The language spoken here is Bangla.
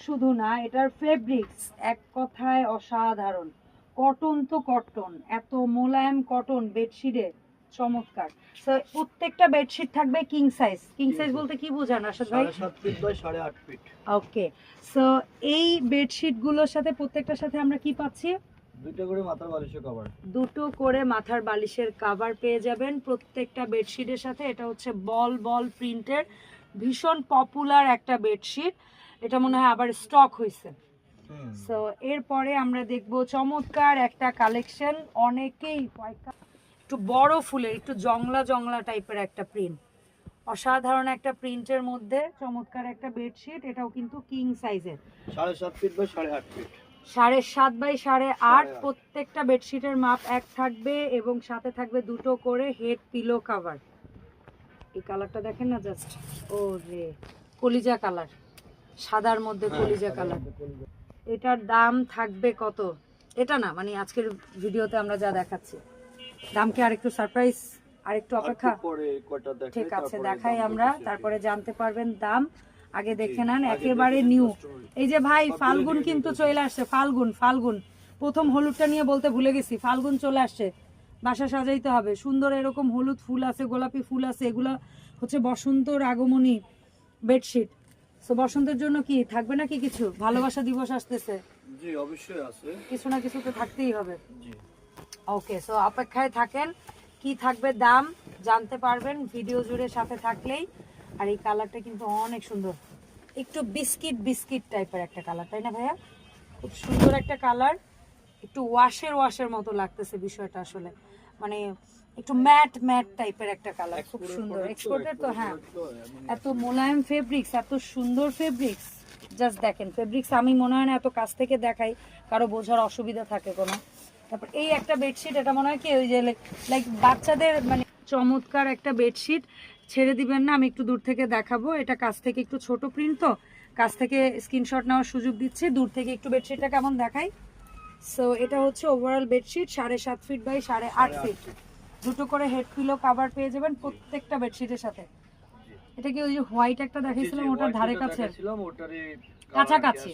শুধু না, এটার ফেব্রিক্স এক কথায় অসাধারণ। কটন তো কটন, এত মোলায়েম কটন বেডশিটে, চমৎকার। সো প্রত্যেকটা বেডশিট থাকবে কিং সাইজ। কিং সাইজ বলতে কি বোঝান রাশেদ ভাই? 7.5 feet by 8.5 feet. Okay, so এই বেডশিট গুলোর সাথে প্রত্যেকটার সাথে আমরা কি পাচ্ছি? দুটো করে মাথার বালিশের কভার। দুটো করে মাথার বালিশের কভার পেয়ে যাবেন প্রত্যেকটা বেডশিটের সাথে। এটা হচ্ছে বল বল প্রিন্টের, ভীষণ পপুলার একটা বেডশিট। এটা মনে হয় আবার স্টক হয়েছে। সো এরপরে আমরা দেখব চমৎকার একটা কালেকশন, অনেকেই একটু বড় ফুলের, একটু জংলা জংলা টাইপের একটা প্রিন্ট, অসাধারণ একটা প্রিন্টের মধ্যে চমৎকার একটা বেডশিট। এটাও কিন্তু কিং সাইজের, 7.5 ফিট বাই 8.5 ফিট। 7.5 বাই 8.5। প্রত্যেকটা বেডশিটের মাপ এক থাকবে এবং সাথে থাকবে দুটো করে হেড পিলো কভার। এই কালারটা দেখেন না, জাস্ট ও রে, কলিজা কালার, সাদার মধ্যে কলিজা কালার। এটার দাম থাকবে কত? এটা না, মানে আজকের ভিডিওতে আমরা যা দেখাচ্ছি, দাম কি আরেকটু সারপ্রাইজ, আরেকটু অপেক্ষা? ঠিক আছে, দেখাই আমরা, তারপরে জানতে পারবেন দাম। আগে দেখে নেন, একেবারে নিউ। এই যে ভাই, ফাল্গুন কিন্তু চলে আসছে। ফাল্গুন, ফাল্গুন প্রথম হলুদটা নিয়ে বলতে ভুলে গেছি, ফাল্গুন চলে আসছে, বাসা সাজাইতে হবে। সুন্দর এরকম হলুদ ফুল আছে, গোলাপি ফুল আছে, এগুলো হচ্ছে বসন্তর আগমনী বেডশিট। সো বসন্তের জন্য কি থাকবে নাকি কিছু? ভালোবাসা দিবস আসতেছে, জি অবশ্যই আছে, কিছু না কিছু তো থাকতেই হবে। জি ওকে, সো অপেক্ষায় থাকেন, কি থাকবে দাম জানতে পারবেন ভিডিও জুড়ে সাথে থাকলেই। আর এই কালারটা কিন্তু অনেক সুন্দর, একটু বিস্কিট বিস্কিট টাইপের একটা কালার, তাই না ভাইয়া? খুব সুন্দর একটা কালার, একটু ওয়াশের মতো লাগতেছে বিষয়টা আসলে, মানে একটু ম্যাট ম্যাট টাইপের একটা কালার, খুব সুন্দর। এক্সপোর্টের তো, হ্যাঁ, এত মোলায়েম ফেব্রিক্স, এত সুন্দর ফেব্রিক্স, জাস্ট দেখেন ফেব্রিক্স। আমি মনে হয় না এত কাছ থেকে দেখাই কারো বোঝার অসুবিধা থাকে কোনো। তারপর এই একটা বেডশিট, এটা মনে হয় কি ওই যে লাইক বাচ্চাদের, মানে চমৎকার একটা বেডশিট, ছেড়ে দিবেন না। আমি একটু দূর থেকে দেখাবো, এটা কাছ থেকে একটু ছোট প্রিন্ট, তো কাছ থেকে স্ক্রিনশট নেওয়ার সুযোগ দিচ্ছি, দূর থেকে একটু বেডশিটটা কেমন দেখাই। সো এটা হচ্ছে overall bedsheet, 7.5 feet by 8.5 feet. দুটো করে হেড পিলো কভার পেয়ে যাবেন প্রত্যেকটা বেডশিটের সাথে। এটা কি ওই যে হোয়াইট একটা দেখাইছিলাম ওটার ধারে কাছে, কাছাকাছি?